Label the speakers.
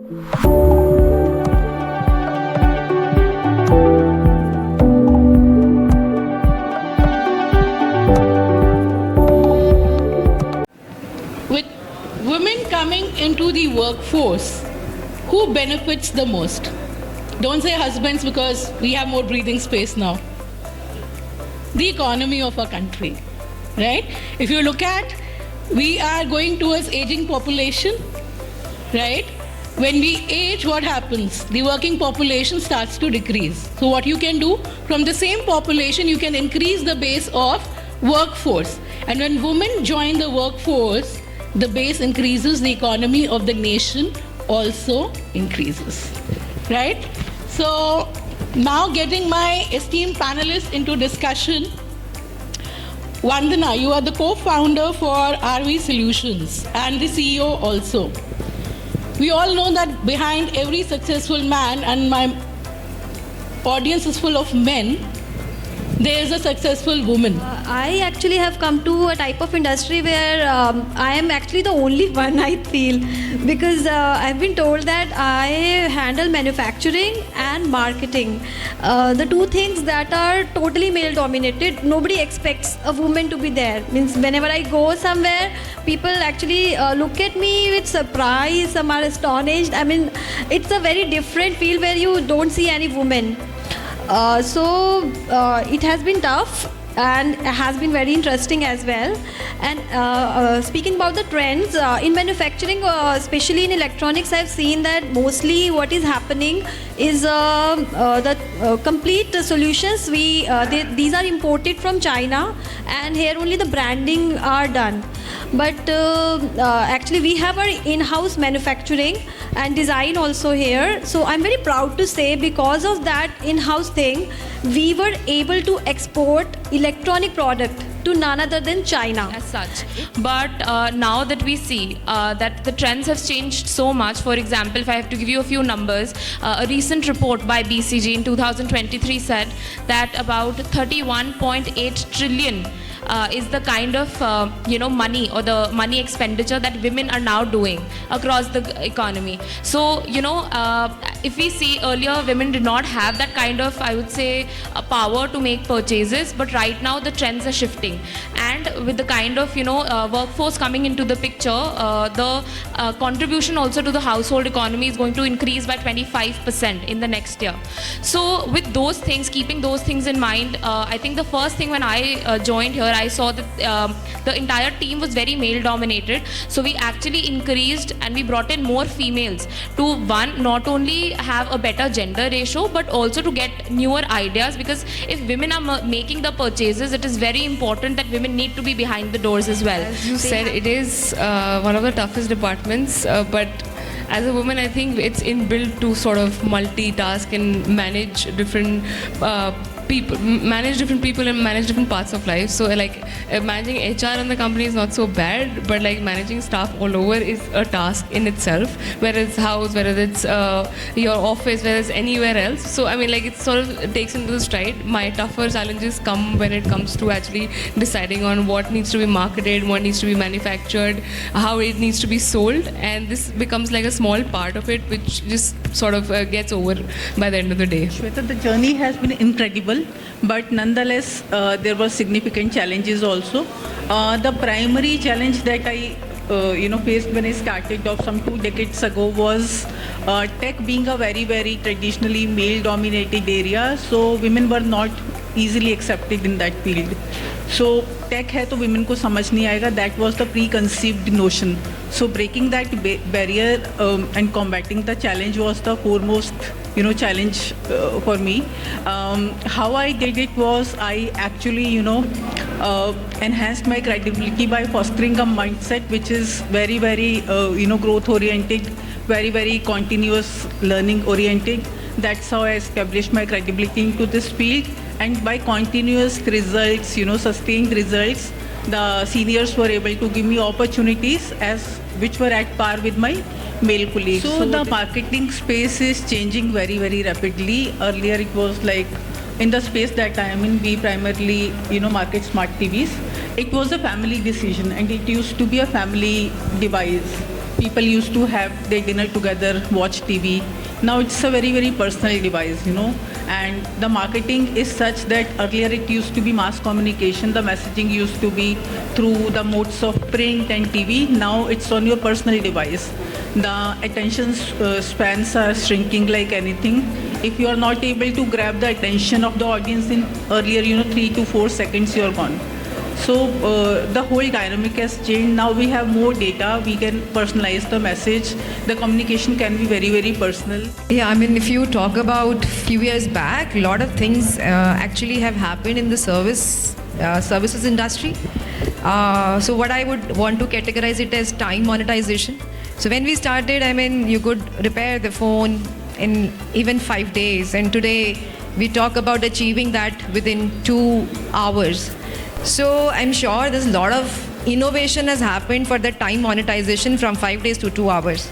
Speaker 1: With women coming into the workforce, who benefits the most? Don't say husbands because we have more breathing space now. The economy of our country, right? If you look at, we are going towards aging population, right? When we age, what happens? The working population starts to decrease. So what you can do, from the same population, you can increase the base of workforce. And when women join the workforce, the base increases, the economy of the nation also increases, right? So now getting my esteemed panelists into discussion. Vandana, you are the co-founder for RV Solutions and the CEO also. We all know that behind every successful man, and my audience is full of men, there is a successful woman.
Speaker 2: I actually have come to a type of industry where I am actually the only one, I feel, because I've been told that I handle manufacturing and marketing. The two things that are totally male dominated. Nobody expects a woman to be there. Means whenever I go somewhere, people actually look at me with surprise, some are astonished. I mean, it's a very different field where you don't see any woman. So it has been tough and has been very interesting as well. And speaking about the trends in manufacturing, especially in electronics, I've seen that mostly what is happening is the complete solutions these are imported from China, and here only the branding are done. But actually we have our in-house manufacturing and design also here. So I'm very proud to say, because of that in-house thing, we were able to export electronic product to none other than China.
Speaker 3: As such. But now that we see that the trends have changed so much, for example, if I have to give you a few numbers, a recent report by BCG in 2023 said that about 31.8 trillion is the kind of money, or the money expenditure that women are now doing across the economy. So if we see, earlier women did not have that kind of, I would say, power to make purchases, but right now the trends are shifting, and with the kind of workforce coming into the picture, the contribution also to the household economy is going to increase by 25% in the next year. So with those things, keeping those things in mind, I think the first thing when I joined here, I saw that the entire team was very male dominated. So we actually increased and we brought in more females to, one, not only have a better gender ratio, but also to get newer ideas, because if women are making the purchases, it is very important that women need to be behind the doors as well.
Speaker 4: As you said, it is one of the toughest departments, but as a woman, I think it's inbuilt to sort of multitask and manage different people and manage different parts of life. So like managing HR in the company is not so bad, but like managing staff all over is a task in itself, whether it's house, whether it's your office, whether it's anywhere else. So I mean, like, it sort of takes into the stride. My tougher challenges come when it comes to actually deciding on what needs to be marketed, what needs to be manufactured, how it needs to be sold, and this becomes like a small part of it, which just sort of gets over by the end of the day.
Speaker 5: Shweta, the journey has been incredible, but nonetheless, there were significant challenges also. The primary challenge that I faced when I started off some 2 decades ago was tech being a very, very traditionally male-dominated area, so women were not easily accepted in that field. So tech है तो women को समझ नहीं आएगा. That was the preconceived notion. So breaking that barrier and combating the challenge was the foremost challenge for me. How I did it was I actually enhanced my credibility by fostering a mindset which is very, very growth oriented, very, very continuous learning oriented. That's how I established my credibility into this field. And by continuous results, sustained results, the seniors were able to give me opportunities which were at par with my male colleagues. So the marketing space is changing very, very rapidly. Earlier it was like, in the space that I am in, we primarily, market smart TVs. It was a family decision and it used to be a family device. people used to have their dinner together, watch TV. Now it's a very, very personal device, and the marketing is such that earlier it used to be mass communication, the messaging used to be through the modes of print and TV. Now it's on your personal device. The attention spans are shrinking like anything. If you are not able to grab the attention of the audience in earlier, 3 to 4 seconds, you're gone. So the whole dynamic has changed. Now we have more data. We can personalize the message. The communication can be very, very personal.
Speaker 6: Yeah, I mean, if you talk about few years back, a lot of things actually have happened in the services industry. So what I would want to categorize it as time monetization. So when we started, I mean, you could repair the phone in even 5 days, and today we talk about achieving that within 2 hours. So I'm sure there's a lot of innovation has happened for the time monetization from 5 days to 2 hours.